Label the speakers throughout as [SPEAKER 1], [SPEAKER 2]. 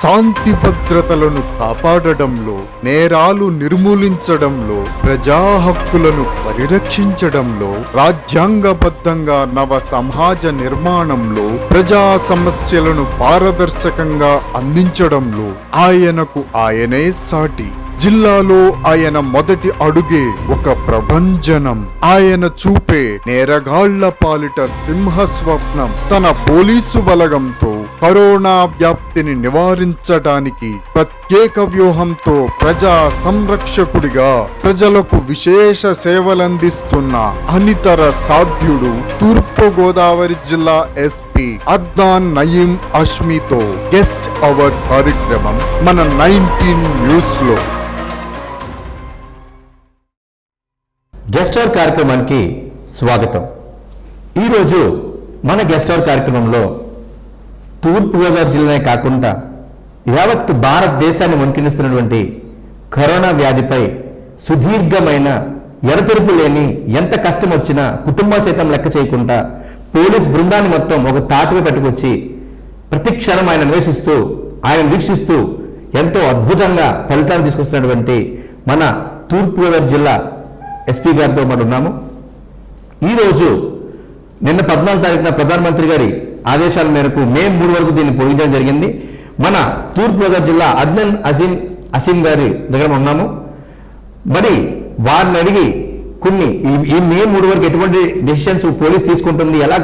[SPEAKER 1] శాంతి భద్రతలను కాపాడడంలో, నేరాలు నిర్మూలించడంలో, ప్రజా హక్కులను పరిరక్షించడంలో, రాజ్యాంగబద్ధంగా నవ సమాజ నిర్మాణంలో, ప్రజా సమస్యలను పారదర్శకంగా అందించడంలో ఆయనకు ఆయనే సాటి. జిల్లాలో ఆయన మొదటి అడుగే ఒక ప్రభంజనం. ఆయన చూపే నేరగాళ్ల పాలిట సింహస్వప్నం. తన పోలీసు బలగంతో కరోనా వ్యాప్తిని నివారించడానికి ప్రత్యేక వ్యూహంతో ప్రజా సంరక్షకుడిగా ప్రజలకు విశేష సేవలందిస్తున్న అనితర సాధ్యుడు తూర్పు గోదావరి జిల్లా ఎస్పీ అద్నాన్ నయీం అష్మితో గెస్ట్ అవర్ కార్యక్రమం మన 19 న్యూస్ లో.
[SPEAKER 2] గెస్ట్ అవర్ కార్యక్రమానికి స్వాగతం. ఈరోజు మన గెస్ట్ అవర్ కార్యక్రమంలో తూర్పుగోదావరి జిల్లానే కాకుండా యావత్ భారతదేశాన్ని వణికిస్తున్నటువంటి కరోనా వ్యాధిపై సుదీర్ఘమైన ఎడతెరుపు లేని ఎంత కష్టం వచ్చినా కుటుంబ సైతం లెక్క చేయకుండా పోలీస్ బృందాన్ని మొత్తం ఒక తాటుగా పెట్టుకొచ్చి ప్రతి క్షణం ఆయన అన్వేషిస్తూ ఆయన వీక్షిస్తూ ఎంతో అద్భుతంగా ఫలితాలు తీసుకొస్తున్నటువంటి మన తూర్పుగోదావరి జిల్లా ఎస్పీ గారితో మనం ఉన్నాము. ఈరోజు నిన్న 14 తారీఖున ప్రధానమంత్రి గారి ఆదేశాల మేరకు మే 3 వరకు దీన్ని పొడిగించడం జరిగింది. మన తూర్పుగోదావరి జిల్లా అద్నాన్ అసీం గారి దగ్గర ఉన్నాము. మరి వారిని అడిగి కొన్ని ఈ మే 3 వరకు ఎటువంటి డెసిషన్స్ పోలీస్ తీసుకుంటుంది, ఎలా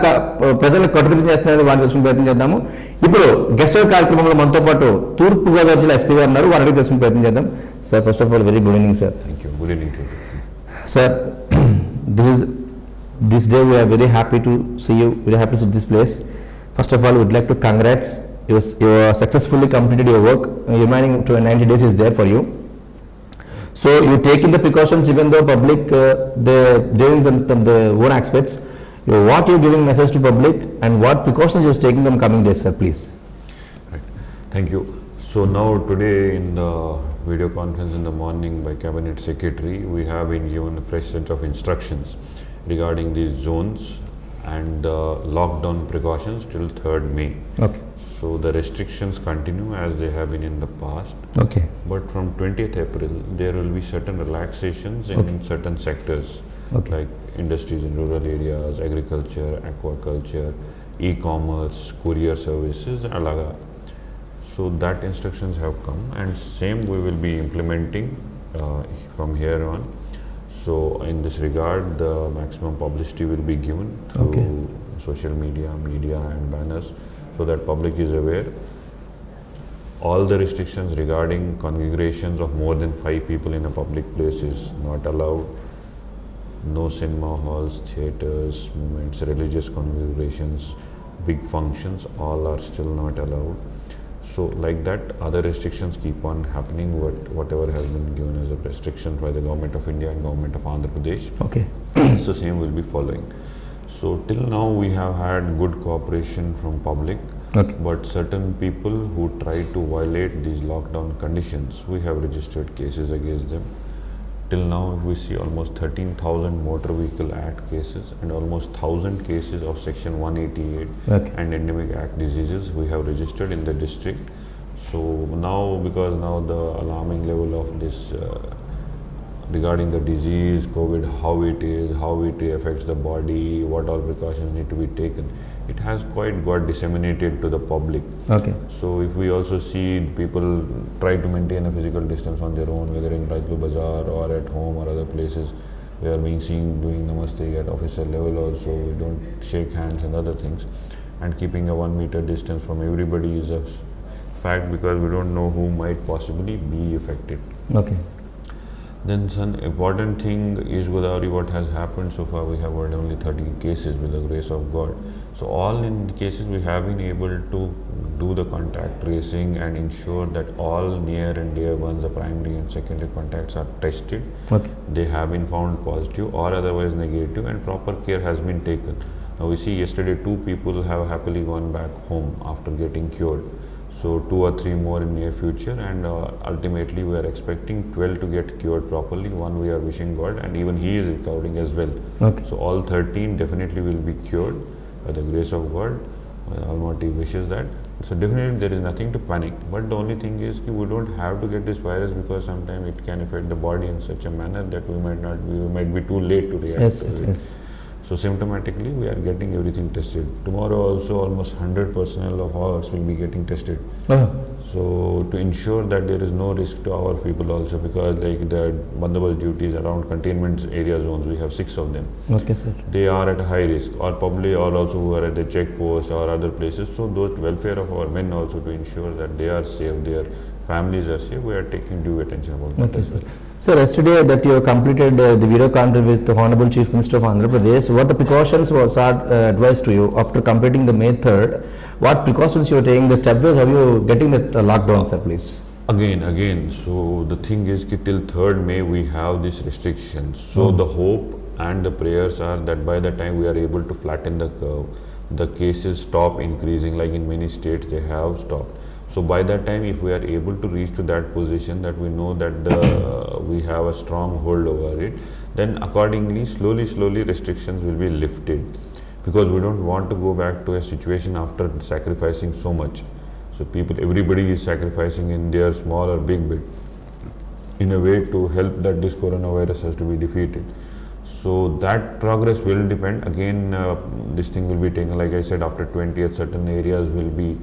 [SPEAKER 2] ప్రజలను కట్టుదిట్టం చేస్తున్నది వారిని తెలుసుకునే ప్రయత్నం చేద్దాము. ఇప్పుడు గెస్ట్ అవర్ కార్యక్రమంలో మనతో పాటు తూర్పుగోదావరి జిల్లా ఎస్పీ గారు ఉన్నారు. వారిని తెలుసుకునే ప్రయత్నం చేద్దాం. Sir, first of all very good evening sir.
[SPEAKER 3] Thank you. Good evening to you.
[SPEAKER 2] Sir, this day we are very happy to see you, very happy to see this place. First of all, we would like to congrats. You successfully completed your work. Remaining to 90 days is there for you. So you taking the precautions even though public they're doing the own aspects. What you giving message to public and what precautions you taking them coming days, sir, please.
[SPEAKER 3] Right. Thank you. So now today in the video conference in the morning by Cabinet Secretary, we have been given a fresh set of instructions regarding these zones and lockdown precautions till 3rd May.
[SPEAKER 2] Okay.
[SPEAKER 3] So the restrictions continue as they have been in the past.
[SPEAKER 2] Okay.
[SPEAKER 3] But from 20th April, there will be certain relaxations in certain sectors, like industries in rural areas, agriculture, aquaculture, e-commerce, courier services, alaga. So that instructions have come and same we will be implementing from here on. So in this regard, the maximum publicity will be given through social media and banners so that public is aware. All the restrictions regarding congregations of more than 5 people in a public place is not allowed. No cinema halls, theatres, movements, religious congregations, big functions, all are still not allowed. So like that, other restrictions keep on happening, whatever has been given as a restriction by the Government of India and Government of Andhra Pradesh.
[SPEAKER 2] Okay.
[SPEAKER 3] So same will be following. So till now we have had good cooperation from public, but certain people who try to violate these lockdown conditions, we have registered cases against them. Till now we see almost 13,000 Motor Vehicle Act cases and almost 1,000 cases of Section 188 and Endemic Act diseases we have registered in the district. So now, because now the alarming level of this regarding the disease, COVID, how it affects the body, what all precautions need to be taken, it has quite got disseminated to the public.
[SPEAKER 2] Okay.
[SPEAKER 3] So if we also see people try to maintain a physical distance on their own, whether in Raitlu Bazaar or at home or other places, we are being seen doing namaste at officer level also, we don't shake hands and other things, and keeping a 1 meter distance from everybody is a fact because we don't know who might possibly be affected.
[SPEAKER 2] Okay.
[SPEAKER 3] Then some important thing is Godavari, what has happened so far, we have had only 30 cases with the grace of God. So all in cases we have been able to do the contact tracing and ensure that all near and dear ones, the primary and secondary contacts are tested.
[SPEAKER 2] Okay.
[SPEAKER 3] They have been found positive or otherwise negative and proper care has been taken. Now we see yesterday 2 people have happily gone back home after getting cured. So So 2 or 3 more in near future, and ultimately we are expecting 12 to get cured properly. One we are wishing God, and even he is recovering as well.
[SPEAKER 2] Okay.
[SPEAKER 3] So all 13 definitely will be cured by the grace of God. Almighty wishes that. So definitely there is nothing to panic. But the only thing is we don't have to get this virus, because sometimes it can affect the body in such a manner that we might be too late to react
[SPEAKER 2] Yes,
[SPEAKER 3] to it.
[SPEAKER 2] yes.
[SPEAKER 3] So symptomatically we are getting everything tested. Tomorrow also almost 100 personnel of ours will be getting tested.
[SPEAKER 2] Oh,
[SPEAKER 3] So to ensure that there is no risk to our people also, because like the bandobast duties around containment area zones, we have 6 of them.
[SPEAKER 2] okay, sir.
[SPEAKER 3] They are at high risk, or probably or also who are at the checkpost or other places. So those welfare of our men also, to ensure that they are safe, their families are safe, we are taking due attention about that
[SPEAKER 2] Okay,
[SPEAKER 3] as
[SPEAKER 2] sir.
[SPEAKER 3] well.
[SPEAKER 2] Sir, yesterday that you have completed the video conference with the Honorable Chief Minister of Andhra Pradesh, what the precautions was advised to you after completing the May 3rd? What precautions you are taking, the steps, how you getting that lockdown, sir, please?
[SPEAKER 3] Again, so the thing is ki till 3rd May we have these restrictions. So the hope and the prayers are that by the time we are able to flatten the curve, the cases stop increasing, like in many states they have stopped. So by that time, if we are able to reach to that position that we know that we have a strong hold over it, then accordingly, slowly restrictions will be lifted, because we don't want to go back to a situation after sacrificing so much. So everybody is sacrificing in their small or big bit in a way to help that this coronavirus has to be defeated. So that progress will depend. Again, this thing will be taken, like I said, after 20th, certain areas will be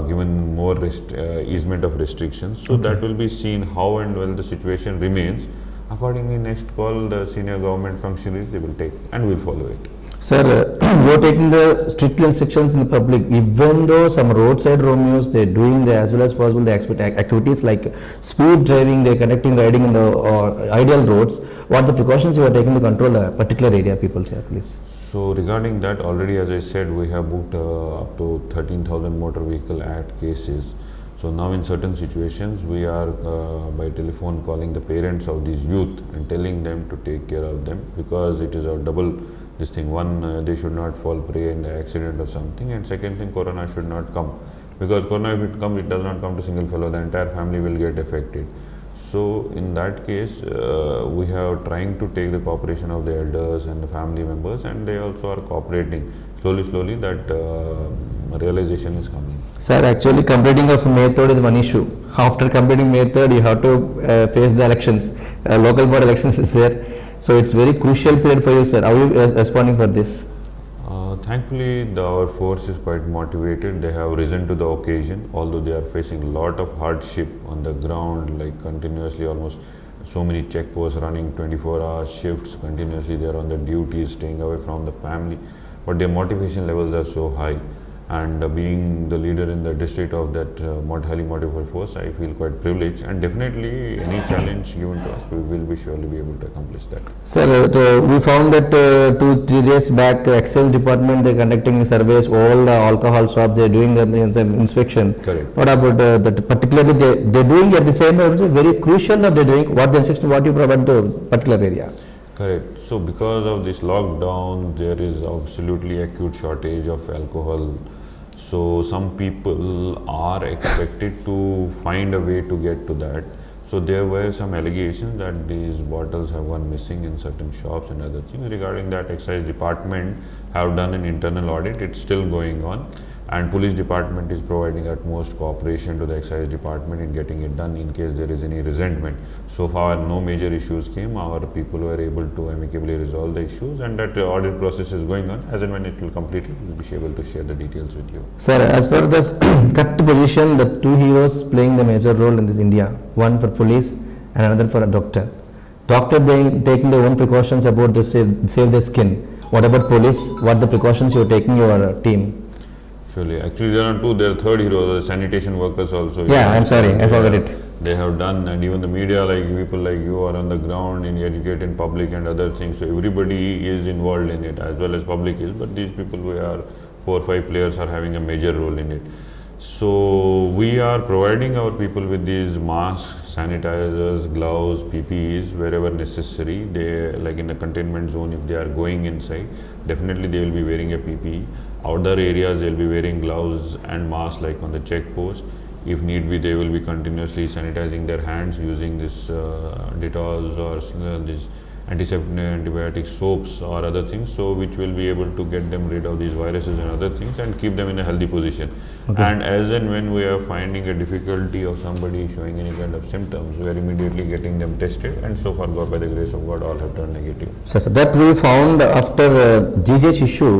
[SPEAKER 3] given more easement of restrictions. So that will be seen how and well the situation remains. Accordingly, next call the senior government functionaries they will take, and will follow it.
[SPEAKER 2] Sir, you are taking the strict instructions in the public, even though some roadside Romeos, they're doing the as well as possible the activities like speed driving, they're conducting riding in the ideal roads. What the precautions you are taking to control a particular area, people, sir, please?
[SPEAKER 3] So regarding that, already as I said, we have booked up to 13,000 motor vehicle act cases. So now in certain situations, we are by telephone calling the parents of these youth and telling them to take care of them, because it is a double this thing. One, they should not fall prey in the accident or something, and second thing, corona should not come, because corona, if it comes, it does not come to single fellow, the entire family will get affected. So in that case, we have trying to take the cooperation of the elders and the family members, and they also are cooperating. Slowly that realization is coming.
[SPEAKER 2] Sir, actually completing of May 3rd is one issue. After completing May 3rd, you have to face the elections. Local board elections is there. So it's very crucial period for you, sir. How are you responding for this?
[SPEAKER 3] Thankfully, our force is quite motivated. They have risen to the occasion, although they are facing a lot of hardship on the ground, like continuously almost so many checkposts running 24-hour shifts continuously. They are on the duties, staying away from the family, but their motivation levels are so high. And being the leader in the district of that highly motivated force, I feel quite privileged, and definitely any challenge given to us, we will be surely be able to accomplish that.
[SPEAKER 2] Sir, we found that 2-3 days back, Excise department, they're conducting surveys, all the alcohol shops, they're doing the inspection.
[SPEAKER 3] Correct.
[SPEAKER 2] What about that particularly they're doing at the same time, it's very crucial that they're doing, what the instruction, what you provide the particular area?
[SPEAKER 3] Correct. So because of this lockdown, there is absolutely acute shortage of alcohol. So some people are expected to find a way to get to that. So there were some allegations that these bottles have gone missing in certain shops and other things. Regarding that, Excise department have done an internal audit. It's still going on, and police department is providing utmost cooperation to the Excise department in getting it done in case there is any resentment. So far no major issues came. Our people were able to amicably resolve the issues, and that audit process is going on. As and when it will complete, we'll be able to share the details with you.
[SPEAKER 2] Sir, as per this cut position, the two heroes playing the major role in this India, one for police and another for a doctor. Doctor, they taking their own precautions about to save their skin. What about police? What the precautions you are taking your team?
[SPEAKER 3] Actually, there are two. There are third heroes, the sanitation workers also.
[SPEAKER 2] Yeah, I'm sorry, I forgot it.
[SPEAKER 3] They have done, and even the media, like people like you, are on the ground in educating public and other things. So everybody is involved in it, as well as public is. But these people, we are 4 or 5 players, are having a major role in it. So we are providing our people with these masks, sanitizers, gloves, PPEs wherever necessary. They, like in the containment zone, if they are going inside, definitely they will be wearing a PPE. Outer areas they'll be wearing gloves and masks like on the check post. If need be, they will be continuously sanitizing their hands using this Dettol or this antiseptic antibiotic soaps or other things, so which will be able to get them rid of these viruses and other things and keep them in a healthy position. And as and when we are finding a difficulty of somebody showing any kind of symptoms, we are immediately getting them tested, and so far, God, by the grace of God, all have turned negative.
[SPEAKER 2] So that we found after GGH issue,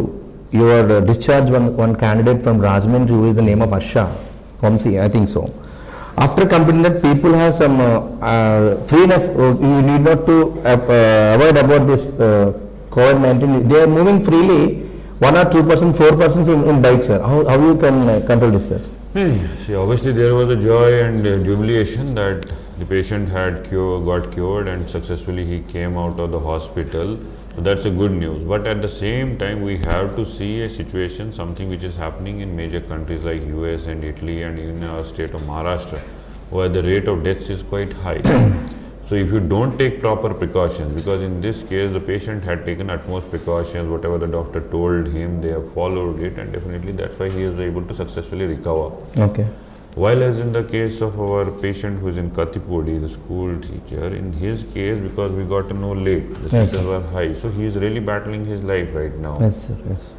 [SPEAKER 2] you were discharged one candidate from Rajahmundry who is the name of Harsha Vamsi, I think so. After completing that, people have some freeness. You need not to avoid about this COVID-19. They are moving freely. 1 or 2%, 4% in bikes, sir. How you can control this, sir?
[SPEAKER 3] See, obviously there was a joy and jubilation that the patient had got cured and successfully he came out of the hospital. So that's a good news. But at the same time, we have to see a situation, something which is happening in major countries like US and Italy and even our state of Maharashtra, where the rate of deaths is quite high. So if you don't take proper precautions, because in this case the patient had taken utmost precautions, whatever the doctor told him, they have followed it, and definitely that's why he is able to successfully recover.
[SPEAKER 2] Okay.
[SPEAKER 3] While as in the case of our patient who is in Katipodi, the school teacher, in his case, because we got to know late, the symptoms were high, so he is really battling his life right now.
[SPEAKER 2] Yes, sir. Yes.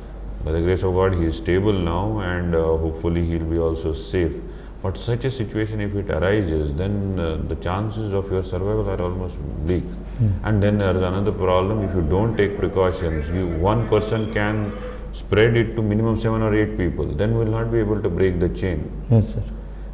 [SPEAKER 3] By the grace of God, he is stable now, and hopefully he will be also safe. But such a situation, if it arises, then the chances of your survival are almost bleak. And then there is another problem. If you don't take precautions, one person can spread it to minimum 7 or 8 people. Then we will not be able to break the chain.
[SPEAKER 2] Yes, sir.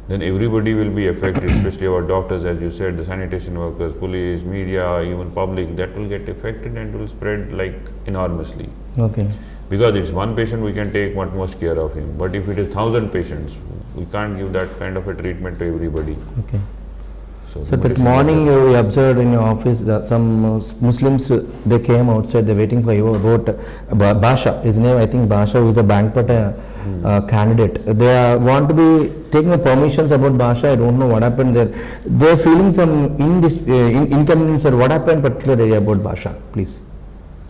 [SPEAKER 3] Then everybody will be affected, especially our doctors, as you said, the sanitation workers, police, media, even public, that will get affected and will spread like enormously.
[SPEAKER 2] Okay.
[SPEAKER 3] Because it's one patient, we can take utmost care of him. But if it is 1,000 patients, we can't give that kind of a treatment to everybody.
[SPEAKER 2] Okay. So
[SPEAKER 3] the
[SPEAKER 2] that morning we observed in your office that some Muslims, they came outside, they're waiting for you, wrote Basha, his name I think Basha, who is a Bankpata candidate. They want to be taking the permissions about Basha, I don't know what happened there. They're feeling some inconvenience or what happened particularly about Basha, please.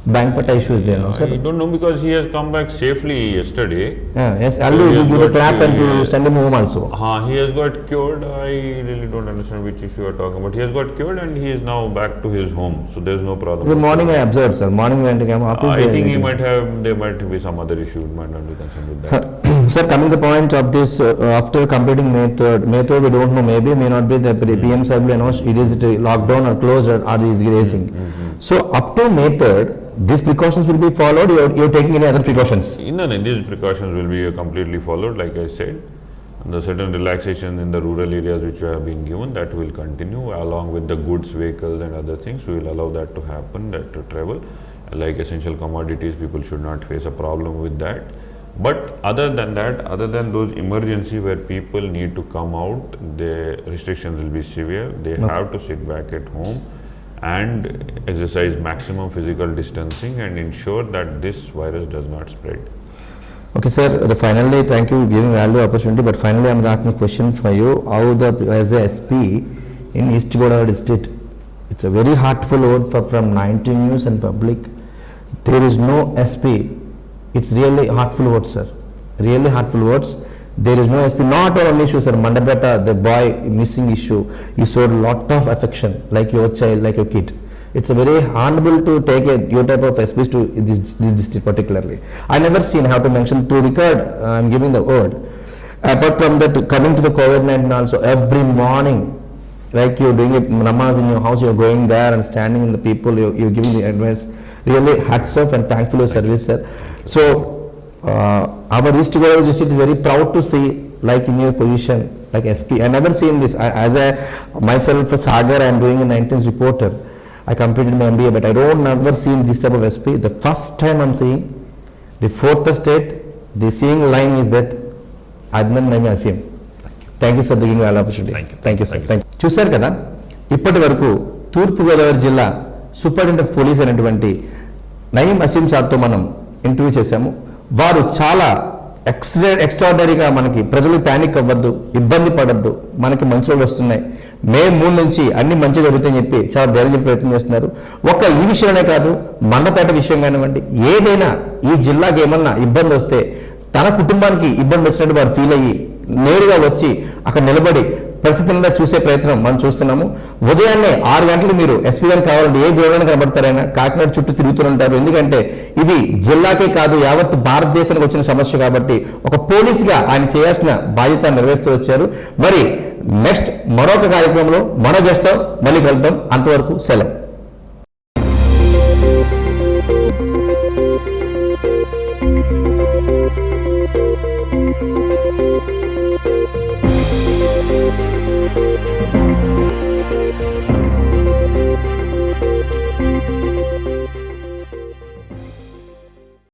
[SPEAKER 2] Bankpata issue is there, no, sir?
[SPEAKER 3] I don't know, because he has come back safely yesterday.
[SPEAKER 2] Yes,
[SPEAKER 3] So
[SPEAKER 2] Allu,
[SPEAKER 3] he has
[SPEAKER 2] you give a
[SPEAKER 3] got
[SPEAKER 2] clap and to
[SPEAKER 3] cured.
[SPEAKER 2] send him home also.
[SPEAKER 3] He has got cured. I really don't understand which issue you are talking about. He has got cured and he is now back to his home. So there is no problem.
[SPEAKER 2] The morning I observed, sir. Morning when I came office.
[SPEAKER 3] I think there might be some other issue. Might not be concerned with that.
[SPEAKER 2] Sir, coming to the point of this, after completing May 3rd, we don't know, maybe, may not be, the PM sir will announce it is lockdown or closed or is raising. So up to May 3rd, these precautions will be followed, you're taking any other precautions?
[SPEAKER 3] No, these precautions will be completely followed, like I said. The certain relaxation in the rural areas which have been given, that will continue along with the goods, vehicles and other things. We will allow that to happen, that to travel. Like essential commodities, people should not face a problem with that. But other than that, other than those emergency where people need to come out, the restrictions will be severe. They have to sit back at home and exercise maximum physical distancing and ensure that this virus does not spread.
[SPEAKER 2] Okay, sir. Finally, thank you for giving valuable opportunity. But finally, I am asking a question for you. How as a SP in East Godavari district, it's a very heartful word from 19 News and public. There is no SP. It's really heartful words, sir. Really heartful words. There is no SP, not on issue, sir. Mandapeta, the boy missing issue, he showed a lot of affection, like your child, like your kid. It's a very honorable to take your type of SPs to this district particularly. I never seen how to mention, to record, I'm giving the word. Apart from that, coming to the COVID-19 also, every morning, like you're doing it, namaz in your house, you're going there and standing in the people, you're giving the advice. Really hats off and thankful for your service, sir. So, our East Godavari district is very proud to see, like in your position, like SP. I never seen this. Myself, a Sagar, I am doing a 19th reporter. I completed my MBA, but I don't never seen this type of SP. The first time I'm seeing, the fourth state, the seeing line is that Adnan Naimi Asim. Thank you, sir, for giving me an opportunity. Thank you, sir. చూశారు కదా, ఇప్పటి వరకు తూర్పుగోదావరి జిల్లా superintendent of police అయినటువంటి నయీం అసీం సార్తో మనం interview చేశాము. వారు చాలా ఎక్స్ట్రాడనరీగా మనకి ప్రజలు ప్యానిక్ అవ్వద్దు, ఇబ్బంది పడద్దు, మనకి మంచి రోజులు వస్తున్నాయి, మే 3 నుంచి అన్ని మంచి జరుగుతాయని చెప్పి చాలా ధైర్యం ప్రయత్నం చేస్తున్నారు. ఈ విషయంలోనే కాదు, మండపేట విషయం కానివ్వండి, ఏదైనా ఈ జిల్లాకి ఏమన్నా ఇబ్బంది వస్తే తన కుటుంబానికి ఇబ్బంది వచ్చినట్టు వారు ఫీల్ అయ్యి నేరుగా వచ్చి అక్కడ నిలబడి పరిస్థితులను చూసే ప్రయత్నం మనం చూస్తున్నాము. ఉదయాన్నే 6 గంటలు మీరు ఎస్పీ గారు కావాలంటే ఏ గోడలను కనబడతారైనా కాకినాడ చుట్టూ తిరుగుతుంటారు. ఎందుకంటే ఇది జిల్లాకే కాదు యావత్ భారతదేశానికి వచ్చిన సమస్య కాబట్టి ఒక పోలీసుగా ఆయన చేయాల్సిన బాధ్యత నిర్వహిస్తూ వచ్చారు. మరి నెక్స్ట్ మరొక కార్యక్రమంలో మరో గెస్ట్ మళ్ళీ కలుద్దాం. అంతవరకు సెలవు.